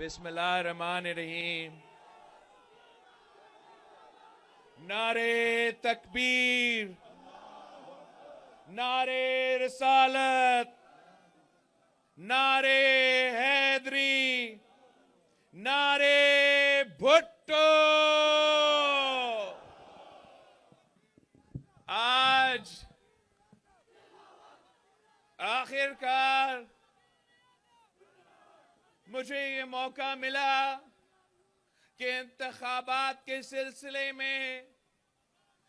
बिस्मिल्लाहिर्रहमानिर्रहीम। नारे तकबीर, नारे रिसालत, नारे हैदरी, नारे भुट्टो। आज आखिरकार मुझे ये मौका मिला कि इंतखाबात के सिलसिले में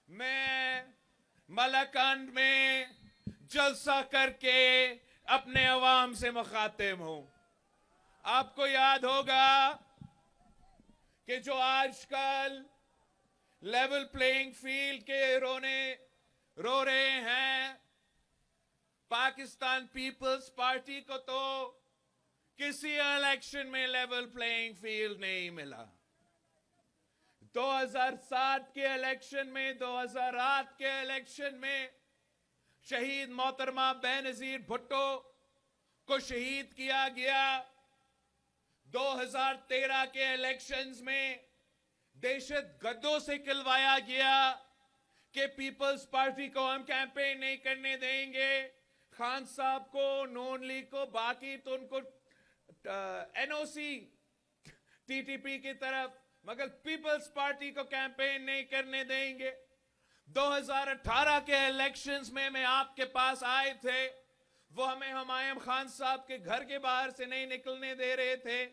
मैं मलकंद में जलसा करके अपने अवाम से मुखातिब हूं। आपको याद होगा कि जो आजकल लेवल प्लेइंग फील्ड के रो रहे हैं, पाकिस्तान पीपल्स पार्टी को तो किसी इलेक्शन में लेवल प्लेइंग फील्ड नहीं मिला। 2007 के इलेक्शन में, 2008 के इलेक्शन में शहीद मोहतरमा बेनजीर भुट्टो को शहीद किया गया। 2013 के इलेक्शंस में दहशत गर्दों से किलवाया गया कि पीपल्स पार्टी को हम कैंपेन नहीं करने देंगे। खान साहब को, नून लीग को, बाकी तो उनको एनओसी टीटीपी की तरफ, मगर पीपल्स पार्टी को कैंपेन नहीं करने देंगे। 2018 के इलेक्शंस में आपके पास आए थे, वो हमें हुमायूं खान साहब के घर के बाहर से नहीं निकलने दे रहे थे।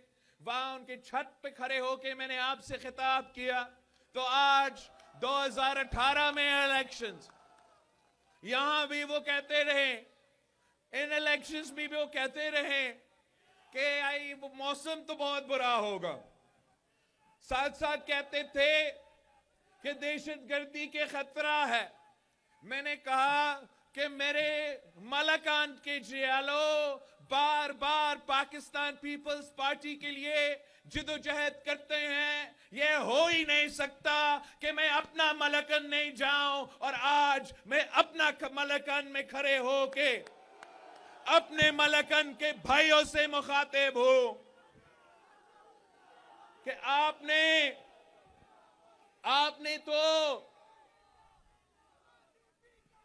वहां उनकी छत पे खड़े होके मैंने आपसे खिताब किया। तो आज 2018 में इलेक्शंस, यहां भी वो कहते रहे, इन इलेक्शंस में भी वो कहते रहे कि मौसम तो बहुत बुरा होगा। साथ साथ कहते थे कि दहशतगर्दी के खतरा है। मैंने कहा कि मेरे मलकान के जियालो बार बार पाकिस्तान पीपल्स पार्टी के लिए जिदोजहद करते हैं, यह हो ही नहीं सकता कि मैं अपना मलकन नहीं जाऊं। और आज मैं अपना मलकन में खड़े होके अपने मलकन के भाइयों से मुखातिब हूं कि आपने तो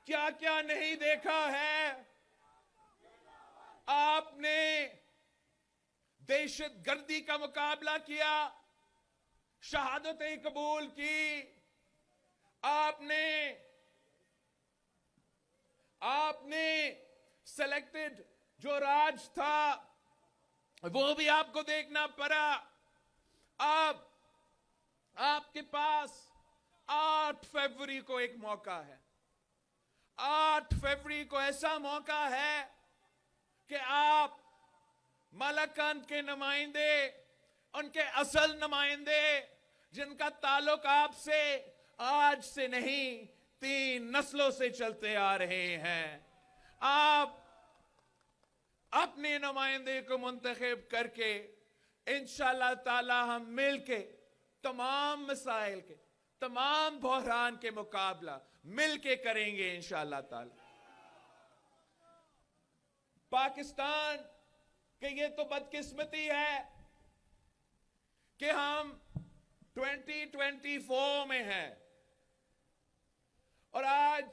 क्या क्या नहीं देखा है। आपने दहशतगर्दी का मुकाबला किया, शहादतें कबूल की। आपने सेलेक्टेड जो राज था वो भी आपको देखना पड़ा। अब आपके पास 8 फरवरी को एक मौका है। 8 फरवरी को ऐसा मौका है कि आप मलकन के नुमाइंदे, उनके असल नुमाइंदे जिनका ताल्लुक आपसे आज से नहीं 3 नस्लों से चलते आ रहे हैं, आप अपने नुमाइंदे को मुंतखब करके इंशाअल्लाह ताला हम मिलके तमाम मसाइल के, तमाम बहरान के मुकाबला मिलके करेंगे इंशाअल्लाह ताला। पाकिस्तान के ये तो बदकिस्मती है कि हम 2024 में हैं और आज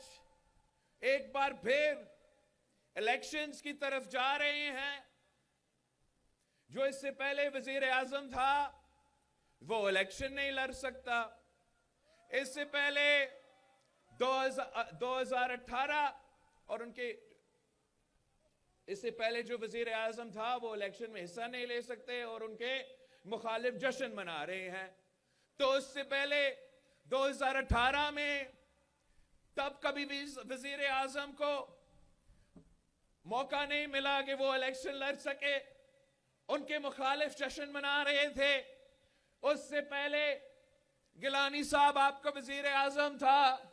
एक बार फिर इलेक्शंस की तरफ जा रहे हैं। जो इससे पहले वजीर आजम था वो इलेक्शन नहीं लड़ सकता। इससे पहले 2018 और इससे पहले जो वजीर आजम था वो इलेक्शन में हिस्सा नहीं ले सकते और उनके मुखालिफ जश्न मना रहे हैं। तो उससे पहले 2018 में तब कभी भी वजीर आजम को मौका नहीं मिला कि वो इलेक्शन लड़ सके, उनके मुखालिफ जश्न मना रहे थे। उससे पहले गिलानी साहब आपका वजीर आजम था,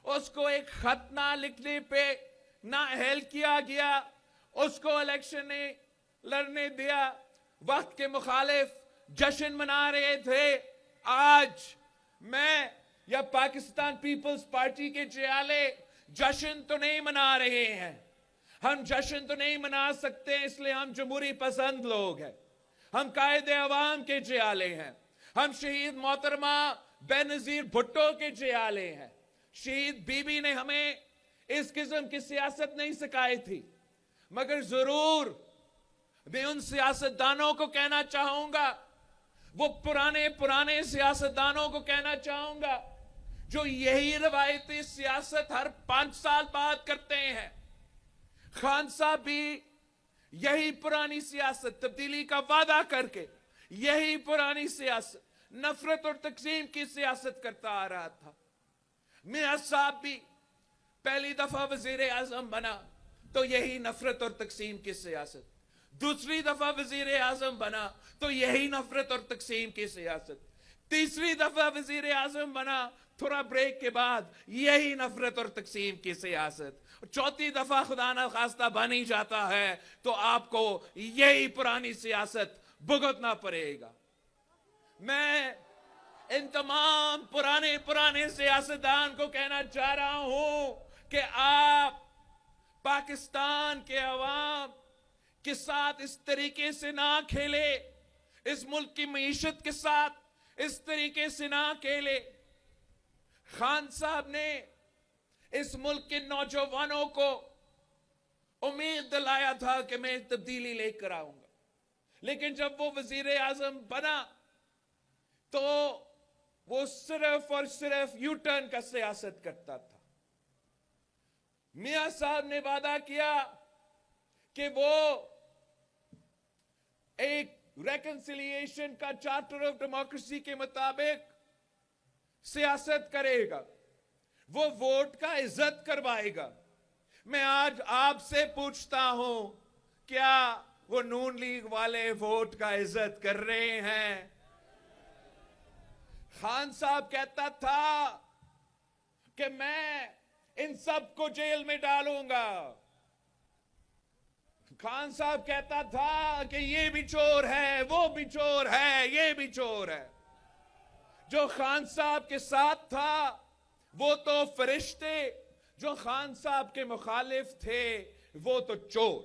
उसको एक खत ना लिखने पे ना अहल किया गया, उसको इलेक्शन नहीं लड़ने दिया। वक्त के मुखालिफ जश्न मना रहे थे। आज मैं या पाकिस्तान पीपल्स पार्टी के जियाले जश्न तो नहीं मना रहे हैं। हम जश्न तो नहीं मना सकते, इसलिए हम जमहूरी पसंद लोग हैं। ہم قائد عوام کے جیالے ہیں, ہم شہید محترمہ بینظیر بھٹو کے جیالے ہیں. شہید بی بی نے ہمیں اس قسم کی سیاست نہیں سکھائی تھی, مگر ضرور میں ان سیاستدانوں کو کہنا چاہوں گا, وہ پرانے سیاستدانوں کو کہنا چاہوں گا جو یہی روایتی سیاست ہر 5 سال بعد کرتے ہیں. خان صاحب بھی یہی پرانی سیاست, تبدیلی کا وعدہ کر کے یہی پرانی سیاست, نفرت اور تقسیم کی سیاست کرتا آ رہا تھا. میاں صاحب بھی پہلی دفعہ وزیر اعظم بنا تو یہی نفرت اور تقسیم کی سیاست, دوسری دفعہ وزیر اعظم بنا تو یہی نفرت اور تقسیم کی سیاست, تیسری دفعہ وزیر اعظم بنا تھوڑا بریک کے بعد یہی نفرت اور تقسیم کی سیاست, چوتھی دفعہ خدا نہ خواستہ بن ہی جاتا ہے تو آپ کو یہی پرانی سیاست بھگتنا پڑے گا. میں ان تمام پرانے سیاستدان کو کہنا چاہ رہا ہوں کہ آپ پاکستان کے عوام کے ساتھ اس طریقے سے نہ کھیلے, اس ملک کی معیشت کے ساتھ اس طریقے سے نہ کھیلے. خان صاحب نے اس ملک کے نوجوانوں کو امید دلایا تھا کہ میں تبدیلی لے کر آؤں گا, لیکن جب وہ وزیر اعظم بنا تو وہ صرف اور صرف یو ٹرن کا سیاست کرتا تھا. میاں صاحب نے وعدہ کیا کہ وہ ایک ریکنسیلیشن کا چارٹر آف ڈیموکریسی کے مطابق سیاست کرے گا, وہ ووٹ کا عزت کروائے گا. میں آج آپ سے پوچھتا ہوں, کیا وہ نون لیگ والے ووٹ کا عزت کر رہے ہیں؟ خان صاحب کہتا تھا کہ میں ان سب کو جیل میں ڈالوں گا. خان صاحب کہتا تھا کہ یہ بھی چور ہے, وہ بھی چور ہے, یہ بھی چور ہے. جو خان صاحب کے ساتھ تھا وہ تو فرشتے, جو خان صاحب کے مخالف تھے وہ تو چور.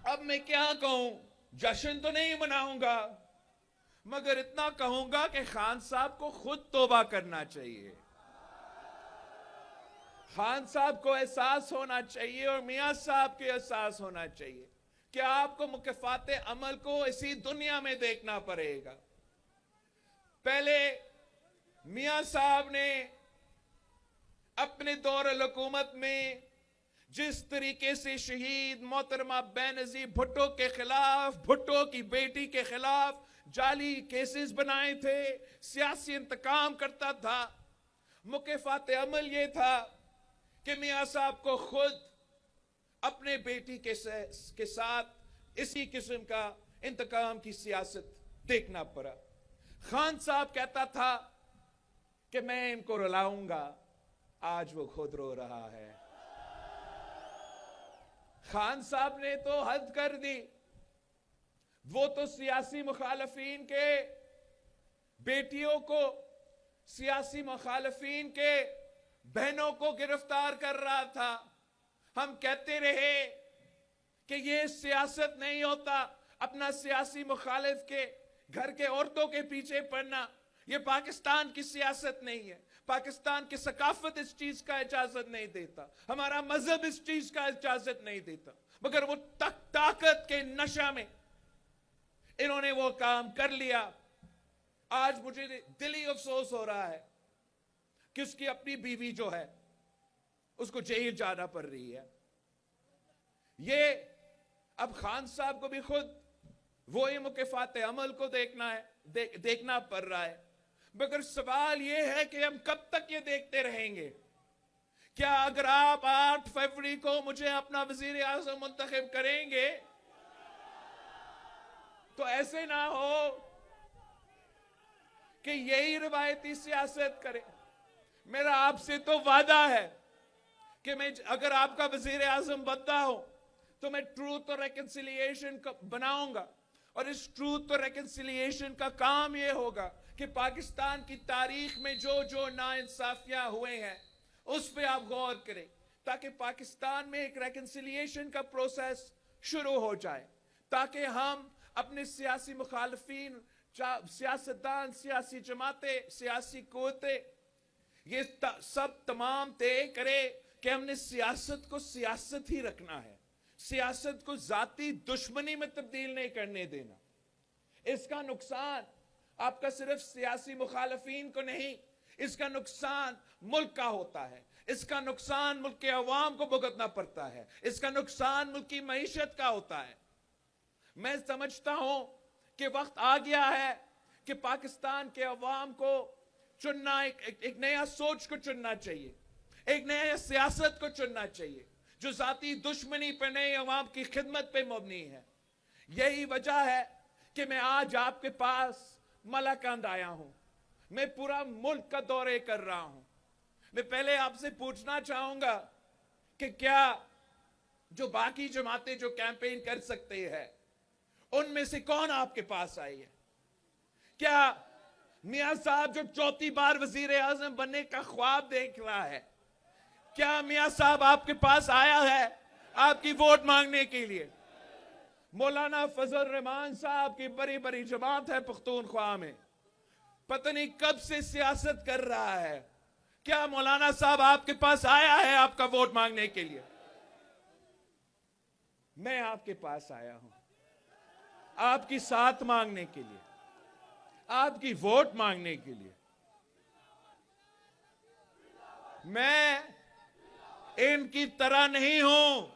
اب میں کیا کہوں, جشن تو نہیں مناؤں گا, مگر اتنا کہوں گا کہ خان صاحب کو خود توبہ کرنا چاہیے. خان صاحب کو احساس ہونا چاہیے اور میاں صاحب کے احساس ہونا چاہیے کہ آپ کو مکافات عمل کو اسی دنیا میں دیکھنا پڑے گا. پہلے میاں صاحب نے اپنے دور الحکومت میں جس طریقے سے شہید محترمہ بینظیر بھٹو کے خلاف, بھٹو کی بیٹی کے خلاف جعلی کیسز بنائے تھے, سیاسی انتقام کرتا تھا, مکافات عمل یہ تھا کہ میاں صاحب کو خود اپنے بیٹی کے ساتھ اسی قسم کا انتقام کی سیاست دیکھنا پڑا. خان صاحب کہتا تھا کہ میں ان کو رلاؤں گا, آج وہ خود رو رہا ہے. خان صاحب نے تو حد کر دی, وہ تو سیاسی مخالفین کے بیٹیوں کو, سیاسی مخالفین کے بہنوں کو گرفتار کر رہا تھا. ہم کہتے رہے کہ یہ سیاست نہیں ہوتا, اپنا سیاسی مخالف کے گھر کے عورتوں کے پیچھے پڑنا, یہ پاکستان کی سیاست نہیں ہے. پاکستان کی ثقافت اس چیز کا اجازت نہیں دیتا, ہمارا مذہب اس چیز کا اجازت نہیں دیتا, مگر وہ طاقت کے نشہ میں انہوں نے وہ کام کر لیا. آج مجھے دلی افسوس ہو رہا ہے کہ اس کی اپنی بیوی جو ہے اس کو جیل جانا پڑ رہی ہے. یہ اب خان صاحب کو بھی خود وہی مکافات عمل کو دیکھنا پڑ رہا ہے. مگر سوال یہ ہے کہ ہم کب تک یہ دیکھتے رہیں گے؟ کیا اگر آپ 8 فروری کو مجھے اپنا وزیر اعظم منتخب کریں گے تو ایسے نہ ہو کہ یہی روایتی سیاست کرے. میرا آپ سے تو وعدہ ہے کہ میں اگر آپ کا وزیر اعظم بنتا ہوں تو میں ٹروتھ اور ریکنسیلیشن بناؤں گا, اور اس ٹروتھ اور ریکنسیلیشن کا کام یہ ہوگا کہ پاکستان کی تاریخ میں جو ناانصافیاں ہوئے ہیں اس پہ آپ غور کریں, تاکہ پاکستان میں ایک ریکنسیلیشن کا پروسیس شروع ہو جائے, ताकि हम अपने सियासी मुखालफीन, सियासतदान, सियासी जमातें, सियासी कुव्वतें, ये सब तमाम तय करे कि हमने सियासत को सियासत ही रखना है, सियासत को जाती दुश्मनी में तब्दील नहीं करने देना। इसका नुकसान आपका सिर्फ सियासी मुखालफीन को नहीं, इसका नुकसान मुल्क का होता है, इसका नुकसान मुल्क के अवाम को भुगतना पड़ता है, इसका नुकसान मुल्क की मईशत का होता है। मैं समझता हूं कि वक्त आ गया है कि पाकिस्तान के अवाम को चुनना, एक नया सोच को चुनना चाहिए, एक नया सियासत को चुनना चाहिए जो जाती दुश्मनी पर नहीं, अवाम की खिदमत पे मबनी है। यही वजह है कि मैं आज आपके पास मलाकंद आया हूं, मैं पूरा मुल्क का दौरे कर रहा हूं। मैं पहले आपसे पूछना चाहूंगा कि क्या जो बाकी जमातें जो कैंपेन कर सकते हैं उनमें से कौन आपके पास आई है? क्या मियां साहब जो चौथी बार वजीर आजम बनने का ख्वाब देख रहा है, क्या मियां साहब आपके पास आया है आपकी वोट मांगने के लिए? मौलाना फजल रहमान साहब की बड़ी बड़ी जमात है पख्तूनख्वा में, पता नहीं कब से सियासत कर रहा है। क्या मौलाना साहब आपके पास आया है आपका वोट मांगने के लिए? मैं आपके पास आया हूं आपकी साथ मांगने के लिए, आपकी वोट मांगने के लिए। मैं इनकी तरह नहीं हूं,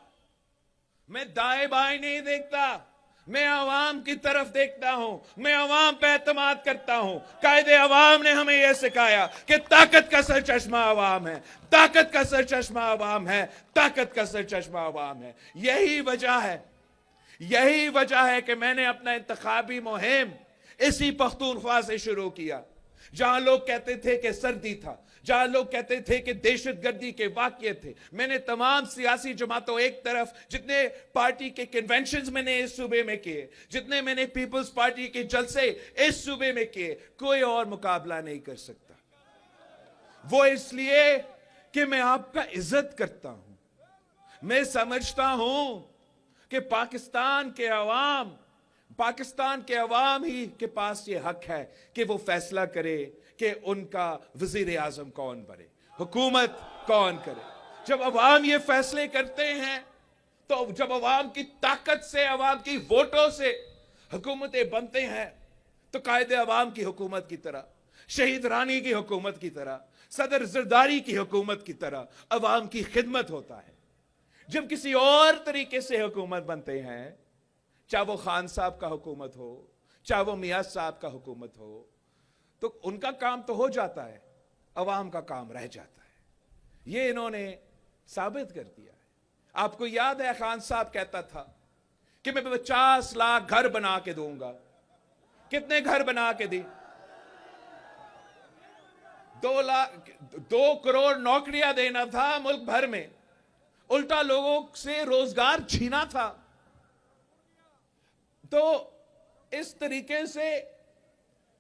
मैं दाएं बाएं नहीं देखता, मैं अवाम की तरफ देखता हूं, मैं अवाम पे एतमाद करता हूं। कायदे अवाम ने हमें यह सिखाया कि ताकत का सरचश्मा अवाम है, ताकत का सरचश्मा अवाम है, ताकत का सरचश्मा अवाम है। यही वजह है कि मैंने अपना इंतखाबी मुहिम इसी पख्तूनख्वा से शुरू किया, जहां लोग कहते थे कि सर्दी था, जहां लोग कहते थे कि दहशतगर्दी के वाक़ये थे। मैंने तमाम सियासी जमातों, एक तरफ जितने पार्टी के कन्वेंशंस मैंने इस सूबे में किए, जितने मैंने पीपल्स पार्टी के जलसे इस सूबे में किए, कोई और मुकाबला नहीं कर सकता। वो इसलिए कि मैं आपका इज्जत करता हूं, मैं समझता हूं कि पाकिस्तान के अवाम ही के पास ये हक है कि वो फैसला करे कि उनका वजीर आजम कौन बने, हुकूमत कौन करे। जब अवाम ये फैसले करते हैं, तो जब अवाम की ताकत से, अवाम की वोटों से हुकूमतें बनते हैं, तो कायदे अवाम की हुकूमत की तरह, शहीद रानी की हुकूमत की तरह, सदर जरदारी की हुकूमत की तरह अवाम की खिदमत होता है। जब किसी और तरीके से हुकूमत बनते हैं, चाहे वो खान साहब का हुकूमत हो, चाहे वो मियां साहब का हुकूमत हो, तो उनका काम तो हो जाता है, अवाम का काम रह जाता है। ये इन्होंने साबित कर दिया है। आपको याद है खान साहब कहता था कि मैं 50 लाख घर बना के दूंगा। कितने घर बना के दी? 2 करोड़ नौकरियां देना था मुल्क भर में, उल्टा लोगों से रोजगार छीना था। तो इस तरीके से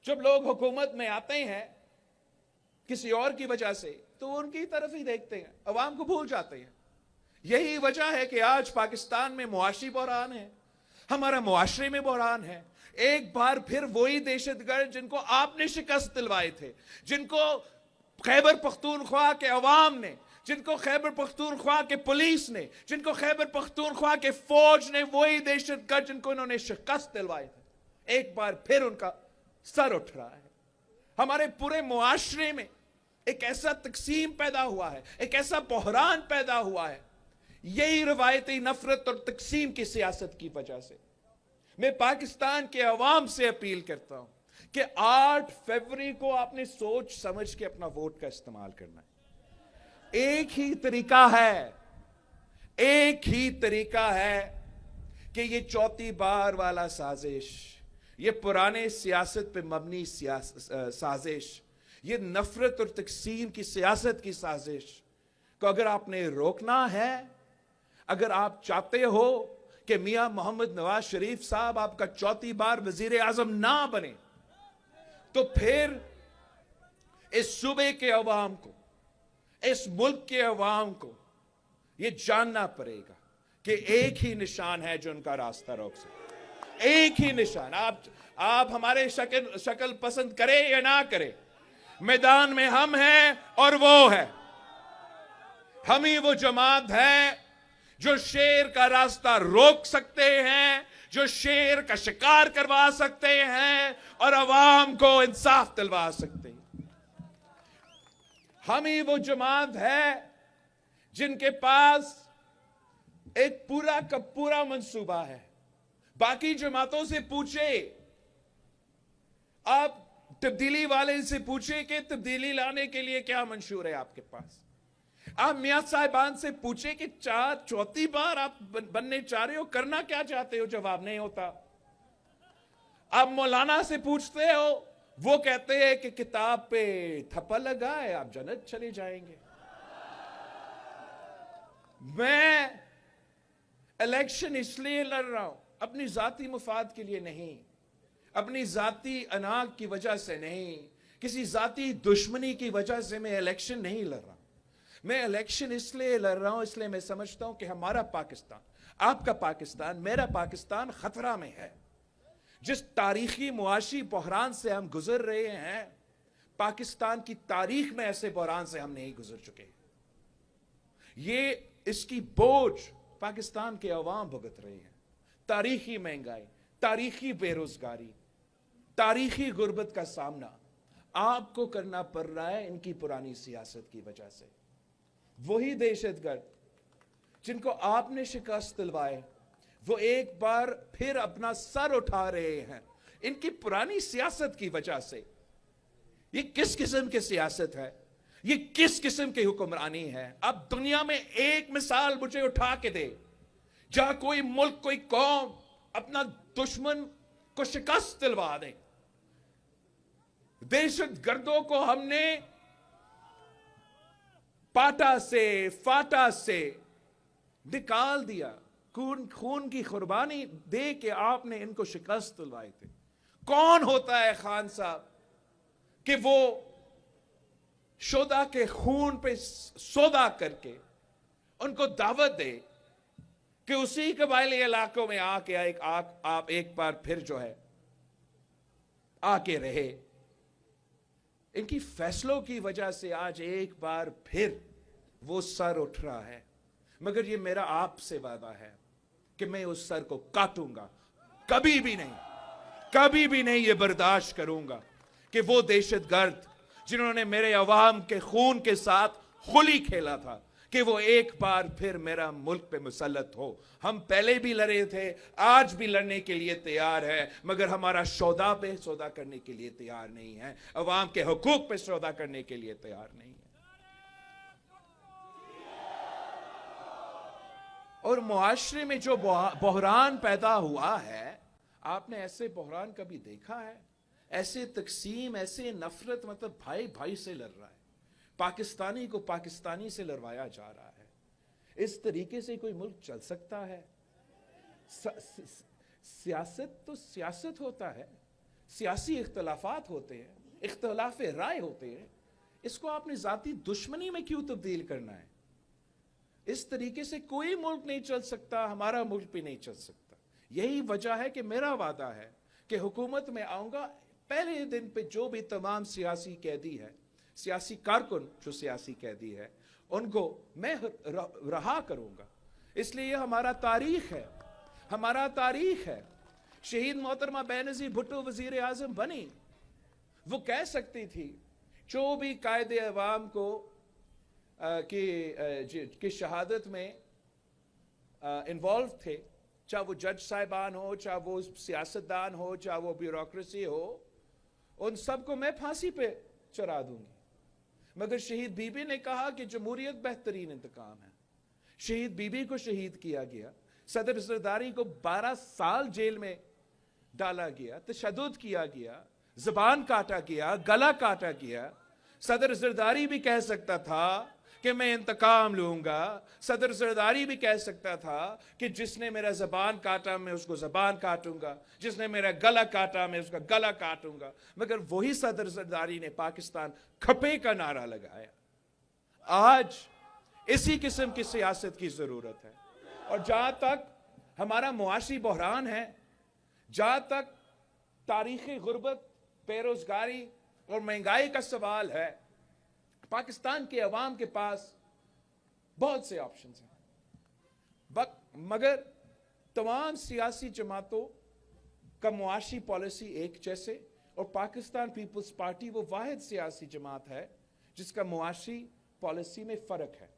जब लोग हुकूमत में आते हैं किसी और की वजह से, तो उनकी तरफ ही देखते हैं, अवाम को भूल जाते हैं। यही वजह है कि आज पाकिस्तान में मुआशी बहरान है, हमारा मुआशरे में बहरान है। एक बार फिर वही दहशतगर्द जिनको आपने शिकस्त दिलवाए थे, जिनको खैबर पख्तूनख्वा के अवाम ने, जिनको खैबर पख्तूनख्वा के पुलिस ने, जिनको खैबर पख्तूनख्वा के फौज ने, वही दहशतगर्द जिनको इन्होंने शिकस्त दिलवाए थे, एक बार फिर उनका सर उठ रहा है। हमारे पूरे मुआशरे में एक ऐसा तकसीम पैदा हुआ है, एक ऐसा बहरान पैदा हुआ है, यही रवायती नफरत और तकसीम की सियासत की वजह से। मैं पाकिस्तान के अवाम से अपील करता हूं कि 8 फरवरी को आपने सोच समझ के अपना वोट का इस्तेमाल करना है। एक ही तरीका है कि ये चौथी बार वाला साजिश, ये पुराने सियासत पे मबनी साजिश, ये नफरत और तकसीम की सियासत की साजिश को अगर आपने रोकना है, अगर आप चाहते हो कि मियां मोहम्मद नवाज शरीफ साहब आपका चौथी बार वजीर आजम ना बने, तो फिर इस सूबे के अवाम को, इस मुल्क के अवाम को यह जानना पड़ेगा कि एक ही निशान है जो उनका रास्ता रोक सकता है। एक ही निशान। आप हमारे शक्ल पसंद करें या ना करें, मैदान में हम हैं और वो है। हम ही वो जमात है जो शेर का रास्ता रोक सकते हैं, जो शेर का शिकार करवा सकते हैं और अवाम को इंसाफ दिलवा सकते हैं। हम ही वो जमात है जिनके पास एक पूरा का पूरा मंसूबा है। बाकी जमातों से पूछे, आप तब्दीली वाले से पूछे कि तब्दीली लाने के लिए क्या मंशूर है आपके पास। आप मियां साहिबान से पूछे कि चौथी बार आप बनने चाह रहे हो, करना क्या चाहते हो, जवाब नहीं होता। आप मौलाना से पूछते हो, वो कहते हैं कि किताब पे थप्पा लगा है, आप जन्नत चले जाएंगे। मैं इलेक्शन इसलिए लड़ रहा हूं, अपनी जाती मुफाद के लिए नहीं, अपनी जाती अनाक की वजह से नहीं, किसी जाती दुश्मनी की वजह से मैं इलेक्शन नहीं लड़ रहा। मैं इलेक्शन इसलिए लड़ रहा हूं, इसलिए मैं समझता हूं कि हमारा पाकिस्तान, आपका पाकिस्तान, मेरा पाकिस्तान खतरा में है। जिस तारीखी मुआशी बहरान से हम गुजर रहे हैं, पाकिस्तान की तारीख में ऐसे बहरान से हम नहीं गुजर चुके। ये इसकी बोझ पाकिस्तान के अवाम भुगत रहे हैं। तारीखी महंगाई, तारीखी बेरोजगारी, तारीखी गुर्बत का सामना आपको करना पड़ रहा है इनकी पुरानी सियासत की वजह से। वही दहशतगर्द जिनको आपने शिकस्त दिलवाए, वो एक बार फिर अपना सर उठा रहे हैं इनकी पुरानी सियासत की वजह से। ये किस किस्म की सियासत है, ये किस किस्म की हुक्मरानी है। अब दुनिया में एक मिसाल मुझे उठा के दे जहां कोई मुल्क, कोई कौम अपना दुश्मन को शिकस्त दिलवा दे। दहशतगर्दों को हमने पाटा से, फाटा से निकाल दिया, खून की कुर्बानी दे के आपने इनको शिकस्त दिलवाए थे। कौन होता है खान साहब कि वो शोदा के खून पे सौदा करके उनको दावत दे कि उसी कबायली इलाकों में आके आप एक बार फिर जो है आके रहे। इनकी फैसलों की वजह से आज एक बार फिर वो सर उठ रहा है। मगर ये मेरा आपसे वादा है कि मैं उस सर को काटूंगा। कभी भी नहीं, कभी भी नहीं ये बर्दाश्त करूंगा कि वो दहशतगर्द जिन्होंने मेरे अवाम के खून के साथ होली खेला था, कि वो एक बार फिर मेरा मुल्क पे मुसल्लत हो। हम पहले भी लड़े थे, आज भी लड़ने के लिए तैयार है, मगर हमारा सौदा पे सौदा करने के लिए तैयार नहीं है, अवाम के हुकूक पे सौदा करने के लिए तैयार नहीं है। और मुआशरे में जो बहरान पैदा हुआ है, आपने ऐसे बहरान कभी देखा है? ऐसे तकसीम, ऐसे नफरत, मतलब भाई भाई से लड़ रहा है, पाकिस्तानी को पाकिस्तानी से लड़वाया जा रहा है। इस तरीके से कोई मुल्क चल सकता है? सियासत तो सियासत होता है, सियासी इख्तलाफात होते हैं, इख्तलाफ राय होते हैं, इसको आपने जाती दुश्मनी में क्यों तब्दील करना है? इस तरीके से कोई मुल्क नहीं चल सकता, हमारा मुल्क भी नहीं चल सकता। यही वजह है कि मेरा वादा है कि हुकूमत में आऊंगा, पहले दिन पे जो भी तमाम सियासी कैदी है, सियासी कारकुन जो सियासी कैदी है, उनको मैं रहा करूंगा। इसलिए ये हमारा तारीख है, हमारा तारीख है। शहीद मोहतरमा बेनज़ीर भुट्टो वजीर आजम बनी, वो कह सकती थी जो भी कायदे अवाम को की शहादत में इन्वॉल्व थे, चाहे वो जज साहिबान हो, चाहे वो सियासतदान हो, चाहे वो ब्यूरोक्रेसी हो, उन सबको मैं फांसी पे चढ़ा दूंगी। मगर शहीद बीबी ने कहा कि जमहूरियत बेहतरीन इंतकाम है। शहीद बीबी को शहीद किया गया, सदर जरदारी को 12 साल जेल में डाला गया, तशद्दुद किया गया, जुबान काटा गया, गला काटा गया। सदर जरदारी भी कह सकता था कि मैं इंतकाम लूंगा, सदर जरदारी भी कह सकता था कि जिसने मेरा जबान काटा मैं उसको जबान काटूंगा, जिसने मेरा गला काटा मैं उसका गला काटूंगा। मगर वही सदर जरदारी ने पाकिस्तान खपे का नारा लगाया। आज इसी किस्म की सियासत की जरूरत है। और जहां तक हमारा मुआशी बहरान है, जहां तक तारीखी गुर्बत, बेरोजगारी और महंगाई का सवाल है, पाकिस्तान के अवाम के पास बहुत से ऑप्शंस हैं, मगर तमाम सियासी जमातों का मुआशी पॉलिसी एक जैसे, और पाकिस्तान पीपल्स पार्टी वो वाहिद सियासी जमात है जिसका मुआशी पॉलिसी में फर्क है।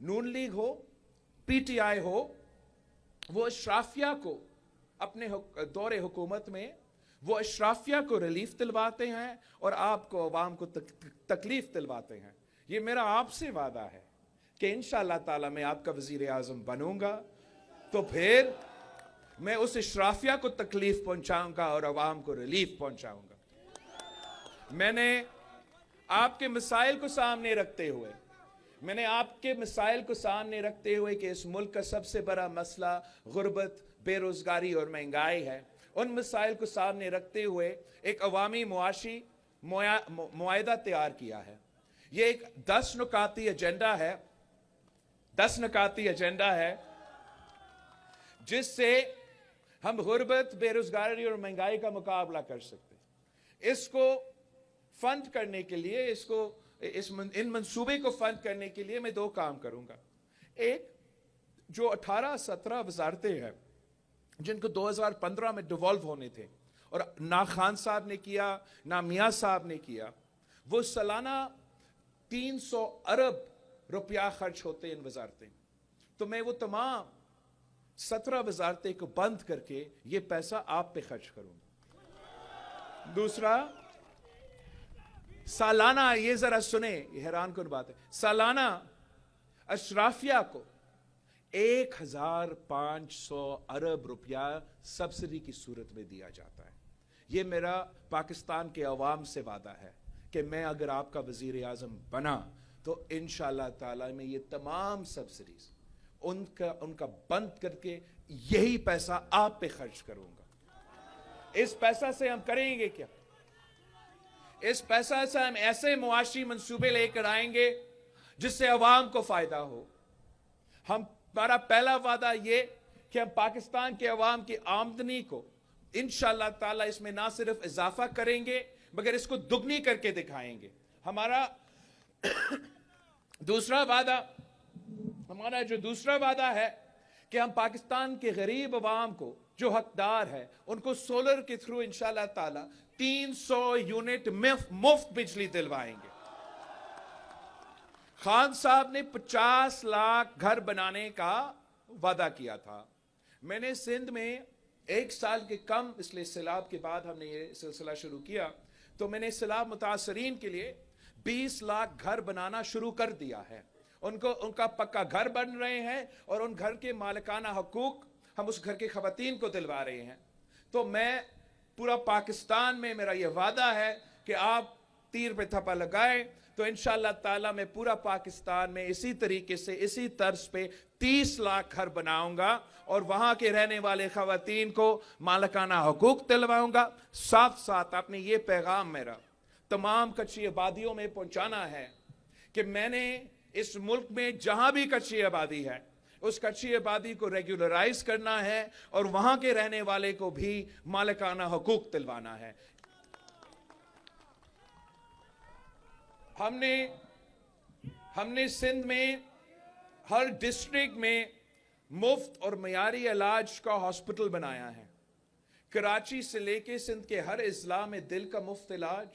नून लीग हो, पीटीआई हो, वो अशराफिया को अपने दौरे हुकूमत में वो अशराफिया को रिलीफ दिलवाते हैं और आपको अवाम को तकलीफ दिलवाते हैं। ये मेरा आपसे वादा है कि इंशाअल्लाह ताला मैं आपका वजीर आजम बनूंगा तो फिर मैं उस अशराफिया को तकलीफ पहुंचाऊंगा और अवाम को रिलीफ पहुंचाऊंगा। मैंने आपके मसाइल को सामने रखते हुए कि इस मुल्क का सबसे बड़ा मसला गुर्बत, बेरोजगारी और महंगाई है, उन मसाइल को सामने रखते हुए एक अवामी मुआशी मुआहिदा तैयार किया है। ये एक 10 नुकाती एजेंडा है जिससे हम गुर्बत, बेरोजगारी और महंगाई का मुकाबला कर सकते हैं। इसको फंड करने के लिए, इन मंसूबे को फंड करने के लिए मैं 2 काम करूंगा। एक, जो 18-17 वजारतें हैं जिनको 2015 में डिवॉल्व होने थे और ना खान साहब ने किया ना मियां साहब ने किया, वो सालाना 300 अरब रुपया खर्च होते इन वजारतें, तो मैं वो तमाम 17 वजारतें को बंद करके ये पैसा आप पे खर्च करूंगा। दूसरा, सालाना, ये जरा सुने, ये हैरान कुन बात है, सालाना अशराफिया को 1500 अरब रुपया सब्सिडी की सूरत में दिया जाता है। ये मेरा पाकिस्तान के अवाम से वादा है कि मैं अगर आपका वजीर आजम बना तो इंशाअल्लाह ताला मैं ये तमाम सब्सिडीज उनका बंद करके यही पैसा आप पे खर्च करूंगा। इस पैसा से हम करेंगे क्या? इस पैसा से हम ऐसे मुआशी मंसूबे लेकर आएंगे जिससे अवाम को फायदा हो। हमारा पहला वादा ये कि हम पाकिस्तान के अवाम की आमदनी को इंशाअल्लाह ताला इसमें ना सिर्फ इजाफा करेंगे मगर इसको दुगनी करके दिखाएंगे। हमारा दूसरा वादा है कि हम पाकिस्तान के गरीब अवाम को जो हकदार है उनको सोलर के थ्रू इंशाअल्लाह ताला 300 यूनिट मुफ्त बिजली दिलवाएंगे। खान साहब ने 50 लाख घर बनाने का वादा किया था। मैंने सिंध में 1 साल के कम, इसलिए सैलाब के बाद हमने ये सिलसिला शुरू किया, तो मैंने सैलाब मुतासरीन के लिए 20 लाख घर बनाना शुरू कर दिया है। उनका पक्का घर बन रहे हैं और उन घर के मालिकाना हकूक हम उस घर के खवातीन को दिलवा रहे हैं। तो मैं पूरा पाकिस्तान में, मेरा यह वादा है कि आप तीर पे थप्पा लगाएं तो इंशाअल्लाह ताला मैं पूरा पाकिस्तान में इसी तरीके से, इसी तर्ज पे 30 लाख घर बनाऊंगा और वहां के रहने वाले खवातीन को मालिकाना हकूक दिलवाऊंगा। साथ साथ आपने ये पैगाम मेरा तमाम कच्ची आबादियों में पहुंचाना है कि मैंने इस मुल्क में जहां भी कच्ची आबादी है उस कच्ची आबादी को रेगुलराइज करना है और वहां के रहने वाले को भी मालिकाना हकूक दिलवाना है। हमने सिंध में हर डिस्ट्रिक्ट में मुफ्त और मयारी इलाज का हॉस्पिटल बनाया है। कराची से लेके सिंध के हर इजला में दिल का मुफ्त इलाज।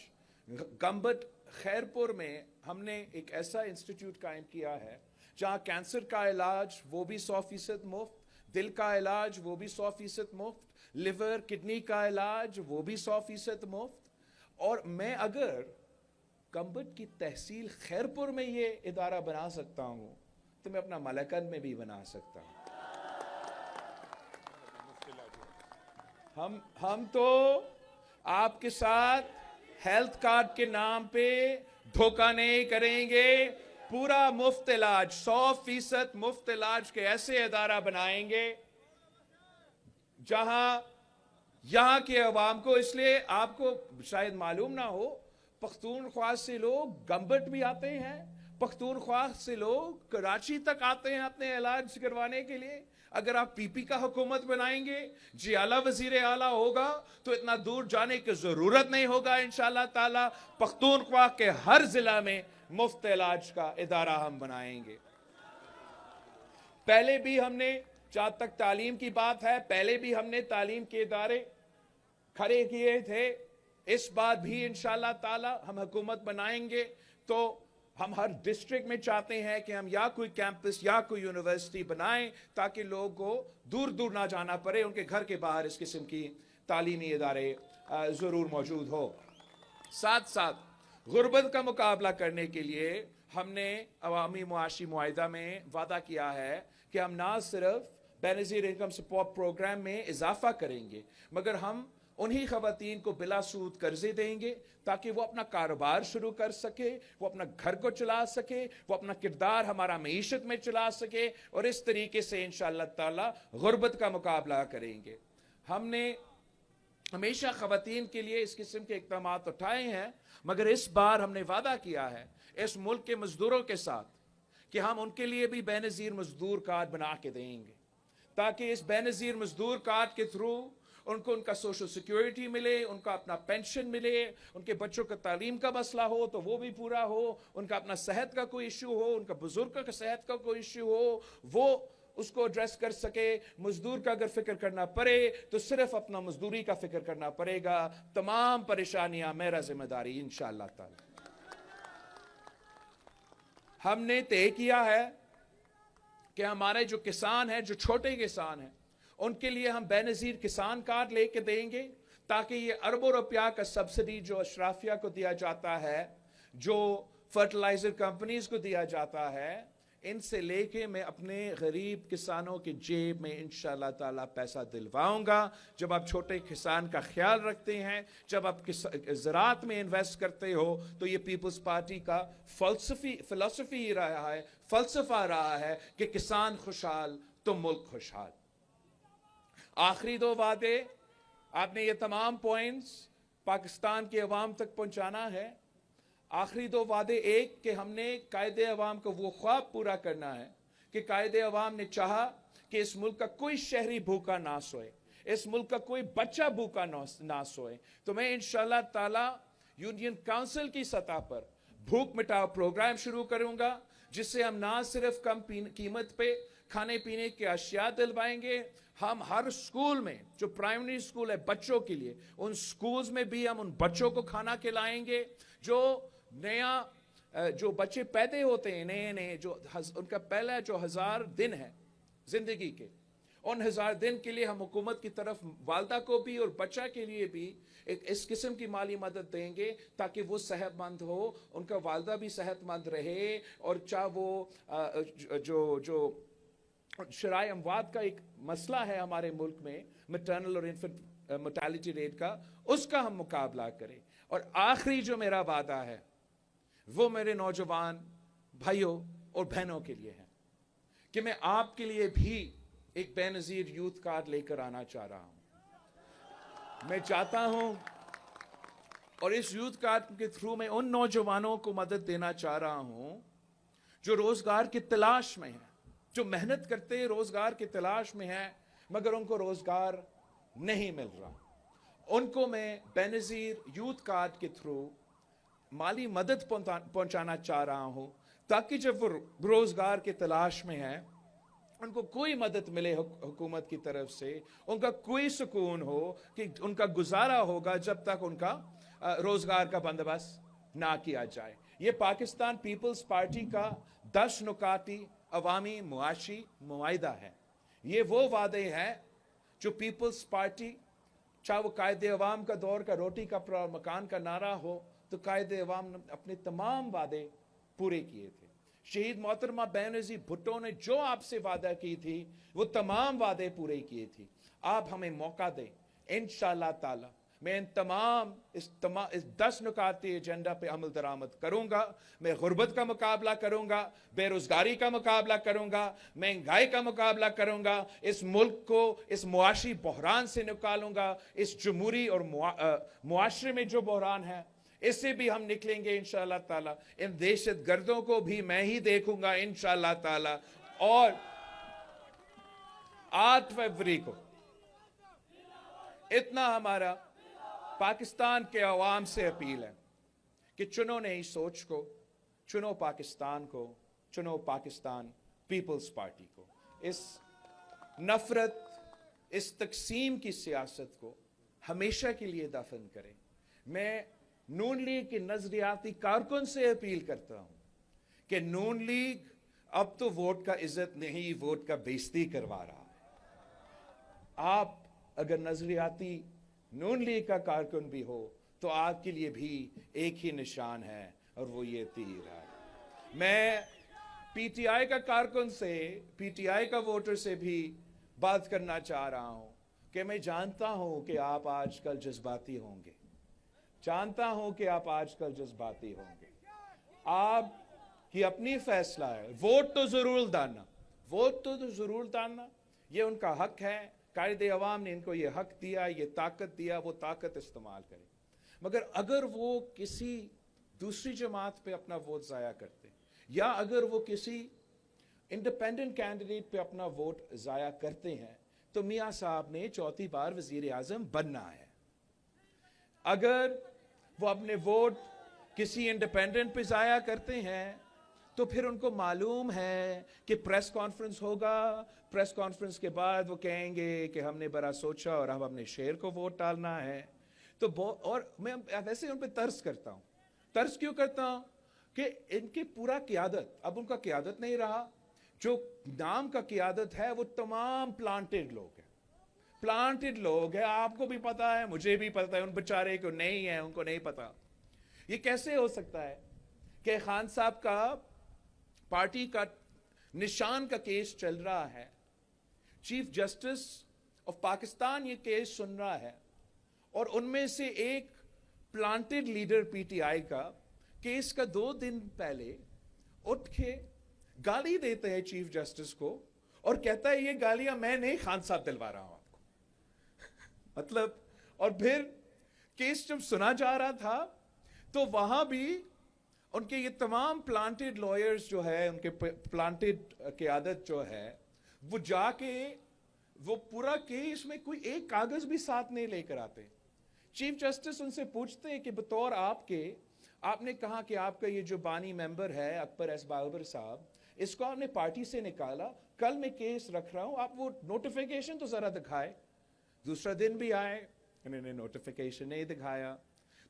गंबट खैरपुर में हमने एक ऐसा इंस्टीट्यूट कायम किया है जहां कैंसर का इलाज वो भी 100% मुफ्त, दिल का इलाज वो भी 100% मुफ्त, लिवर किडनी का इलाज वो भी 100% मुफ्त। और मैं अगर गंबट की तहसील खैरपुर में ये इदारा बना सकता हूं तो मैं अपना मलकन में भी बना सकता हूं। हम तो आपके साथ हेल्थ कार्ड के नाम पे धोखा नहीं करेंगे। पूरा मुफ्त इलाज, 100% मुफ्त इलाज के ऐसे इदारा बनाएंगे जहां यहां के अवाम को, इसलिए आपको शायद मालूम ना हो, पख्तूनख्वा से लोग गंबट भी आते हैं, पख्तूनख्वा से लोग कराची तक आते हैं अपने इलाज करवाने के लिए। اگر آپ پی پی کا حکومت بنائیں گے، جی اعلیٰ وزیر اعلیٰ ہوگا تو اتنا دور جانے کی ضرورت نہیں ہوگا انشاءاللہ تعالی۔ پختونخوا کے ہر ضلع میں مفت علاج کا ادارہ ہم بنائیں گے۔ پہلے بھی ہم نے، جہاں تک تعلیم کی بات ہے، پہلے بھی ہم نے تعلیم کے ادارے کھڑے کیے تھے، اس بار بھی انشاءاللہ تعالی ہم حکومت بنائیں گے تو ہم ہر ڈسٹرکٹ میں چاہتے ہیں کہ ہم یا کوئی کیمپس یا کوئی یونیورسٹی بنائیں تاکہ لوگوں کو دور دور نہ جانا پڑے، ان کے گھر کے باہر اس قسم کی تعلیمی ادارے ضرور موجود ہو۔ ساتھ ساتھ غربت کا مقابلہ کرنے کے لیے ہم نے عوامی معاشی معاہدہ میں وعدہ کیا ہے کہ ہم نہ صرف بے نظیر انکم سپورٹ پروگرام میں اضافہ کریں گے، مگر ہم انہی خواتین کو بلا سود قرضے دیں گے تاکہ وہ اپنا کاروبار شروع کر سکے، وہ اپنا گھر کو چلا سکے، وہ اپنا کردار ہمارا معیشت میں چلا سکے، اور اس طریقے سے انشاءاللہ تعالی غربت کا مقابلہ کریں گے۔ ہم نے ہمیشہ خواتین کے لیے اس قسم کے اقدامات اٹھائے ہیں، مگر اس بار ہم نے وعدہ کیا ہے اس ملک کے مزدوروں کے ساتھ کہ ہم ان کے لیے بھی بے نظیر مزدور کارڈ بنا کے دیں گے، تاکہ اس بے نظیر مزدور کارڈ کے تھرو ان کو ان کا سوشل سیکیورٹی ملے، ان کا اپنا پینشن ملے، ان کے بچوں کا تعلیم کا مسئلہ ہو تو وہ بھی پورا ہو، ان کا اپنا صحت کا کوئی ایشو ہو، ان کا بزرگوں کا صحت کا کوئی ایشو ہو، وہ اس کو ایڈریس کر سکے۔ مزدور کا اگر فکر کرنا پڑے تو صرف اپنا مزدوری کا فکر کرنا پڑے گا، تمام پریشانیاں میرا ذمہ داری انشاءاللہ تعالی۔ ہم نے طے کیا ہے کہ ہمارے جو کسان ہیں، جو چھوٹے کسان ہیں، ان کے لیے ہم بے نظیر کسان کارڈ لے کے دیں گے تاکہ یہ اربوں روپیہ کا سبسڈی جو اشرافیہ کو دیا جاتا ہے، جو فرٹیلائزر کمپنیز کو دیا جاتا ہے، ان سے لے کے میں اپنے غریب کسانوں کی جیب میں انشاءاللہ تعالی پیسہ دلواؤں گا۔ جب آپ چھوٹے کسان کا خیال رکھتے ہیں، جب آپ زراعت میں انویسٹ کرتے ہو، تو یہ پیپلز پارٹی کا فلسفی ہی رہا ہے، فلسفہ رہا ہے کہ کسان خوشحال تو ملک خوشحال۔ آخری دو وعدے، آپ نے یہ تمام پوائنٹس پاکستان کے عوام تک پہنچانا ہے۔ آخری دو وعدے، ایک کہ ہم نے قائد عوام کو وہ خواب پورا کرنا ہے کہ قائد عوام نے چاہا کہ اس ملک کا کوئی شہری بھوکا نہ سوئے، اس ملک کا کوئی بچہ بھوکا نہ سوئے، تو میں انشاءاللہ تعالی یونین کونسل کی سطح پر بھوک مٹاؤ پروگرام شروع کروں گا، جس سے ہم نہ صرف کم قیمت پہ کھانے پینے کی اشیاء دلوائیں گے، ہم ہر سکول میں جو پرائمری سکول ہے بچوں کے لیے، ان سکولز میں بھی ہم ان بچوں کو کھانا کھلائیں گے۔ جو بچے پیدا ہوتے ہیں نئے جو ان کا پہلا جو 1000 دن ہے زندگی کے، ان 1000 دن کے لیے ہم حکومت کی طرف والدہ کو بھی اور بچہ کے لیے بھی ایک اس قسم کی مالی مدد دیں گے تاکہ وہ صحت مند ہو، ان کا والدہ بھی صحت مند رہے، اور چاہے وہ جو شرائع اموات کا ایک مسئلہ ہے ہمارے ملک میں، میٹرنل اور انفنٹ mortality ریٹ کا، اس کا ہم مقابلہ کریں۔ اور آخری جو میرا وعدہ ہے وہ میرے نوجوان بھائیوں اور بہنوں کے لیے ہے کہ میں آپ کے لیے بھی ایک بے نظیر یوتھ کارڈ لے کر آنا چاہ رہا ہوں۔ میں چاہتا ہوں، اور اس یوتھ کارڈ کے تھرو میں ان نوجوانوں کو مدد دینا چاہ رہا ہوں جو روزگار کی تلاش میں ہیں، جو محنت کرتے ہیں، روزگار کی تلاش میں ہیں، مگر ان کو روزگار نہیں مل رہا۔ ان کو میں بے نظیر یوتھ کارڈ کے تھرو مالی مدد پہنچانا چاہ رہا ہوں تاکہ جب وہ روزگار کی تلاش میں ہیں، ان کو کوئی مدد ملے حکومت کی طرف سے، ان کا کوئی سکون ہو کہ ان کا گزارا ہوگا جب تک ان کا روزگار کا بندوبست نہ کیا جائے۔ یہ پاکستان پیپلز پارٹی کا 10 نکاتی عوامی معاشی معاہدہ ہے۔ یہ وہ وعدے ہیں جو پیپلز پارٹی، چاہے وہ قائد عوام کا دور کا روٹی کپڑا اور مکان کا نعرہ ہو، تو قائد عوام نے اپنے تمام وعدے پورے کیے تھے۔ شہید محترمہ بے نظیر بھٹو نے جو آپ سے وعدہ کی تھی وہ تمام وعدے پورے کیے تھی۔ آپ ہمیں موقع دیں، انشاءاللہ تعالی میں اس 10 نکاتی ایجنڈا پہ عمل درآمد کروں گا۔ میں غربت کا مقابلہ کروں گا، بے روزگاری کا مقابلہ کروں گا، مہنگائی کا مقابلہ کروں گا، اس ملک کو اس معاشی بحران سے نکالوں گا، اس جمہوری اور معاشرے میں جو بحران ہے اس سے بھی ہم نکلیں گے انشاءاللہ تعالی۔ ان دہشت گردوں کو بھی میں ہی دیکھوں گا انشاءاللہ تعالی، 8 फरवरी को इतना हमारा पाकिस्तान के अवाम से अपील है कि चुनो नई सोच को, चुनो पाकिस्तान को, चुनो पाकिस्तान पीपल्स पार्टी को। इस नफरत, इस तकसीम की सियासत को हमेशा के लिए दफन करें। मैं नून लीग के नजरियाती कारकुन से अपील करता हूं कि नून लीग अब तो वोट का इज्जत नहीं, वोट का बेइज्जती करवा रहा है। आप अगर नजरियाती नून लीग का कारकुन भी हो तो आपके लिए भी एक ही निशान है और वो ये तीर है। मैं पीटीआई का कारकुन से, पीटीआई का वोटर से भी बात करना चाह रहा हूं कि मैं जानता हूं कि आप आजकल जज्बाती होंगे, जानता हूं कि आप आजकल जज्बाती होंगे। आप की अपनी फैसला है, वोट तो जरूर डालना, वोट तो जरूर डालना, ये उनका हक है। कायदे अवाम ने इनको ये हक दिया, ये ताकत दिया, वो ताकत इस्तेमाल करें। मगर अगर वो किसी दूसरी जमात पे अपना वोट जाया करते या अगर वो किसी इंडिपेंडेंट कैंडिडेट पे अपना वोट जाया करते हैं तो मियां साहब ने चौथी बार वजीर आजम बनना है। अगर वो अपने वोट किसी इंडिपेंडेंट पे जाया करते हैं तो फिर उनको मालूम है कि प्रेस कॉन्फ्रेंस होगा, प्रेस कॉन्फ्रेंस के बाद वो कहेंगे कि हमने बड़ा सोचा और हम अपने शेर को वोट डालना है। तो और मैं वैसे उन पे तर्स करता हूं। तर्स क्यों करता हूं कि इनकी पूरा क़ियादत, अब उनका क़ियादत नहीं रहा, जो नाम का क़ियादत है वो तमाम प्लांटेड लोग हैं, प्लांटेड लोग हैं। आपको भी पता है, मुझे भी पता है, उन बेचारे को नहीं है, उनको नहीं पता। ये कैसे हो सकता है कि खान साहब का पार्टी का निशान का केस चल रहा है, चीफ जस्टिस ऑफ पाकिस्तान ये केस सुन रहा है और उनमें से एक प्लांटेड लीडर पीटीआई का केस का 2 दिन पहले उठ के गाली देते हैं चीफ जस्टिस को और कहता है ये गालियां मैं नहीं, खान साहब दिलवा रहा हूं आपको। मतलब, और फिर केस जब सुना जा रहा था तो वहां भी उनके ये तमाम प्लांटेड लॉयर्स जो है, उनके प्लांटेड क़ियादत जो है, वो जाके वो पूरा केस में कोई एक कागज भी साथ नहीं लेकर आते। चीफ जस्टिस उनसे पूछते हैं कि बतौर आपने कहा कि आपका ये जो बानी मेंबर है अकबर एस बाबर साहब, इसको आपने पार्टी से निकाला, कल मैं केस रख रहा हूं, आप वो नोटिफिकेशन तो जरा दिखाए। दूसरा दिन भी आए, इन्होंने नोटिफिकेशन नहीं दिखाया।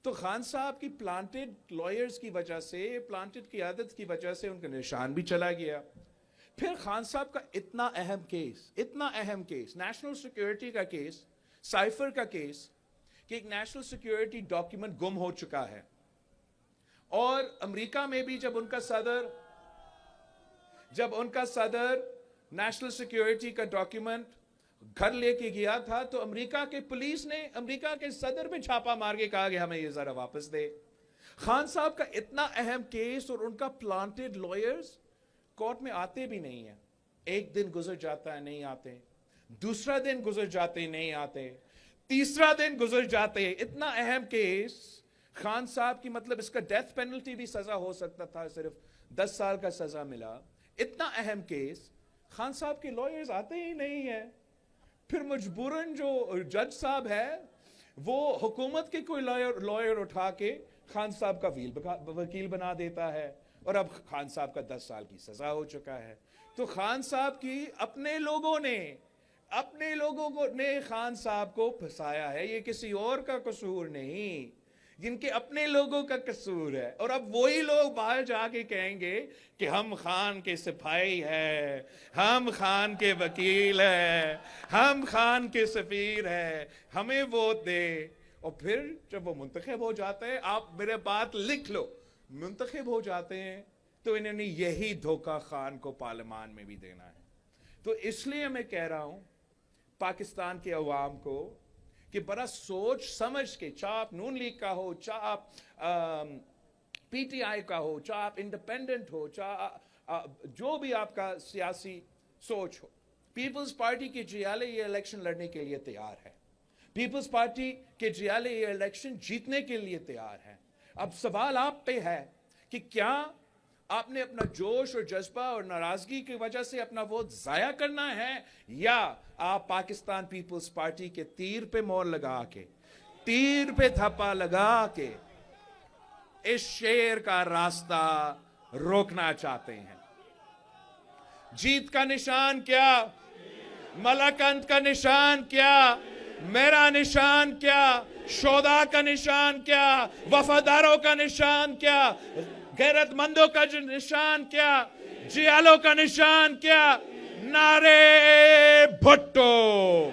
तो खान साहब की प्लांटेड लॉयर्स की वजह से, प्लांटेड क़ियादत की वजह से उनका निशान भी चला गया। फिर खान साहब का इतना अहम केस, नेशनल सिक्योरिटी का केस, साइफर का केस, कि एक नेशनल सिक्योरिटी डॉक्यूमेंट गुम हो चुका है। और अमेरिका में भी जब उनका सदर नेशनल सिक्योरिटी का डॉक्यूमेंट घर लेके गया था तो अमेरिका के पुलिस ने अमेरिका के सदर पे छापा मार के कहा कि हमें ये जरा वापस दे। खान साहब का इतना अहम केस और उनका प्लांटेड लॉयर्स कोर्ट में आते भी नहीं है। एक दिन गुजर जाता है, नहीं आते, दूसरा दिन गुजर जाते, नहीं आते, तीसरा दिन गुजर जाते। इतना अहम केस खान साहब की, मतलब इसका डेथ पेनल्टी भी सजा हो सकता था, सिर्फ 10 साल का सजा मिला। इतना अहम केस, खान साहब के लॉयर्स आते ही नहीं है। फिर मजबूरन जो जज साहब है वो हुकूमत के कोई लॉयर उठा के खान साहब का वकील बना देता है और अब खान साहब का 10 साल की सजा हो चुका है। तो खान साहब की अपने लोगों ने खान साहब को फंसाया है, ये किसी और का कसूर नहीं, जिनके अपने लोगों का कसूर है। और अब वही लोग बाहर जाके कहेंगे कि हम खान के सिपाही हैं, हम खान के वकील हैं, हम खान के सफीर हैं, हमें वोट दे। और फिर जब वो मुंतखब हो जाते हैं, आप मेरे बात लिख लो, मुंतखब हो जाते हैं तो इन्होंने यही धोखा खान को पार्लियामान में भी देना है। तो इसलिए मैं कह रहा हूं पाकिस्तान के अवाम को कि बड़ा सोच समझ के, चाहे आप नून लीग का हो, चाहे आप पीटीआई का हो, चाहे आप इंडिपेंडेंट हो, चाहे जो भी आपका सियासी सोच हो, पीपल्स पार्टी के जियाले ये इलेक्शन लड़ने के लिए तैयार है। पीपल्स पार्टी के जियाले ये इलेक्शन जीतने के लिए तैयार है। अब सवाल आप पे है कि क्या آپ نے اپنا جوش اور جذبہ اور ناراضگی کی وجہ سے اپنا ووٹ ضائع کرنا ہے، یا آپ پاکستان پیپلز پارٹی کے تیر پہ مور لگا کے، تیر پہ تھپا لگا کے اس شیر کا راستہ روکنا چاہتے ہیں؟ جیت کا نشان کیا؟ ملکند کا نشان کیا؟ میرا نشان کیا؟ شودا کا نشان کیا؟ وفاداروں کا نشان کیا؟ غیرت مندوں کا نشان کیا؟ جیالوں کا نشان کیا؟ نعرے بھٹو!